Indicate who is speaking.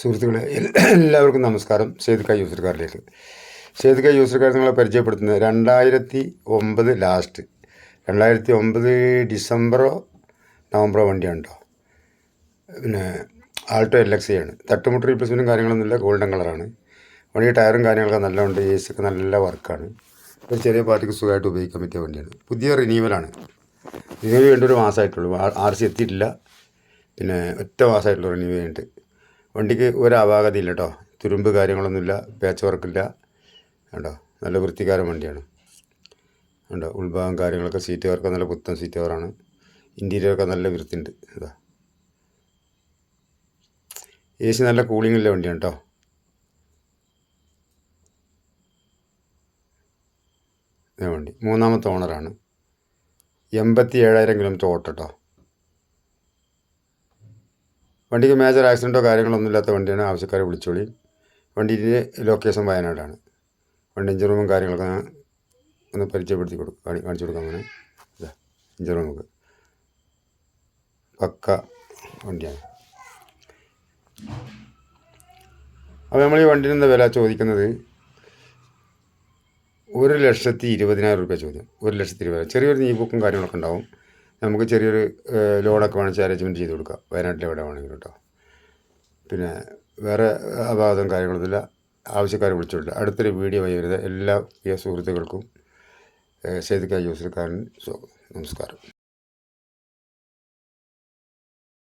Speaker 1: സുഹൃത്തുക്കളെ എല്ലാവർക്കും നമസ്കാരം. സേതുക്ക യൂസർ കാറിലേക്ക്. സേതുക്ക യൂസർ കാർ നിങ്ങളെ പരിചയപ്പെടുത്തുന്നത് 2009 ലാസ്റ്റ് 2009 ഡിസംബറോ നവംബറോ വണ്ടിയാണ് കേട്ടോ. പിന്നെ ആൾട്ടോ LX ആണ്. തട്ടുമുട്ട് റീപ്ലേസ്മെൻറ്റും കാര്യങ്ങളൊന്നുമില്ല, ഗോൾഡൻ കളറാണ്. വണ്ടിയുടെ ടയറും കാര്യങ്ങളൊക്കെ നല്ലതുണ്ട്. AC ഒക്കെ നല്ല വർക്കാണ്. ഒരു ചെറിയ പാർട്ടിക്ക് സുഖമായിട്ട് ഉപയോഗിക്കാൻ പറ്റിയ വണ്ടിയാണ്. പുതിയ റിന്യൂവലാണ്. റിന്യൂവൽ വേണ്ട ഒരു മാസമായിട്ടുള്ളൂ. RC എത്തിയിട്ടില്ല. പിന്നെ ഒറ്റ മാസമായിട്ടുള്ള റിന്യൂവൽ ഉണ്ട്. വണ്ടിക്ക് ഒരു അപാകതയില്ല കേട്ടോ. തുരുമ്പ് കാര്യങ്ങളൊന്നുമില്ല, പാച്ച് വർക്കില്ല കേട്ടോ. നല്ല വൃത്തിക്കാരൻ വണ്ടിയാണ് കേട്ടോ. ഉൾഭാഗം കാര്യങ്ങളൊക്കെ സീറ്റ് കവറൊക്കെ നല്ല പുത്തൻ സീറ്റ് കവറാണ്. ഇൻറ്റീരിയറൊക്കെ നല്ല വൃത്തിയുണ്ട്. അതാ AC നല്ല കൂളിങ്ങുള്ള വണ്ടിയാണ് കേട്ടോ. വണ്ടി മൂന്നാമത്തെ ഓണറാണ്. 87,000 കിലോമീറ്റർ ഓട്ടം കേട്ടോ. വണ്ടിക്ക് മേജർ ആക്സിഡൻറ്റോ കാര്യങ്ങളൊന്നും ഇല്ലാത്ത വണ്ടിയാണ്. ആവശ്യക്കാരെ വിളിച്ചോളി. വണ്ടിൻ്റെ ലൊക്കേഷൻ വയനാടാണ്. വണ്ടി എഞ്ചിൻ റൂമും കാര്യങ്ങളൊക്കെ ഞാൻ ഒന്ന് പരിചയപ്പെടുത്തി കാണിച്ചു കൊടുക്കാം. അങ്ങനെ എഞ്ചിൻ റൂമൊക്കെ പക്ക വണ്ടിയാണ്. അപ്പോൾ നമ്മൾ ഈ വണ്ടിൻ്റെ വില ചോദിക്കുന്നത് 1,20,000 രൂപ ചോദ്യം. 1,20,000. ചെറിയൊരു നീബുക്കും കാര്യങ്ങളൊക്കെ ഉണ്ടാവും. നമുക്ക് ചെറിയൊരു ലോണൊക്കെ വേണമെങ്കിൽ അറേഞ്ച്മെൻറ്റ് ചെയ്ത് കൊടുക്കാം. വയനാട്ടിൽ എവിടെ വേണമെങ്കിലും കേട്ടോ. പിന്നെ വേറെ അപാകതം കാര്യങ്ങളൊന്നുമില്ല. ആവശ്യക്കാരെ വിളിച്ചോളില്ല. അടുത്തൊരു വീഡിയോ വഴി വരുന്നത് എല്ലാ പ്രിയ സുഹൃത്തുക്കൾക്കും സേതുക്ക യൂസർ കാറിന് നമസ്കാരം.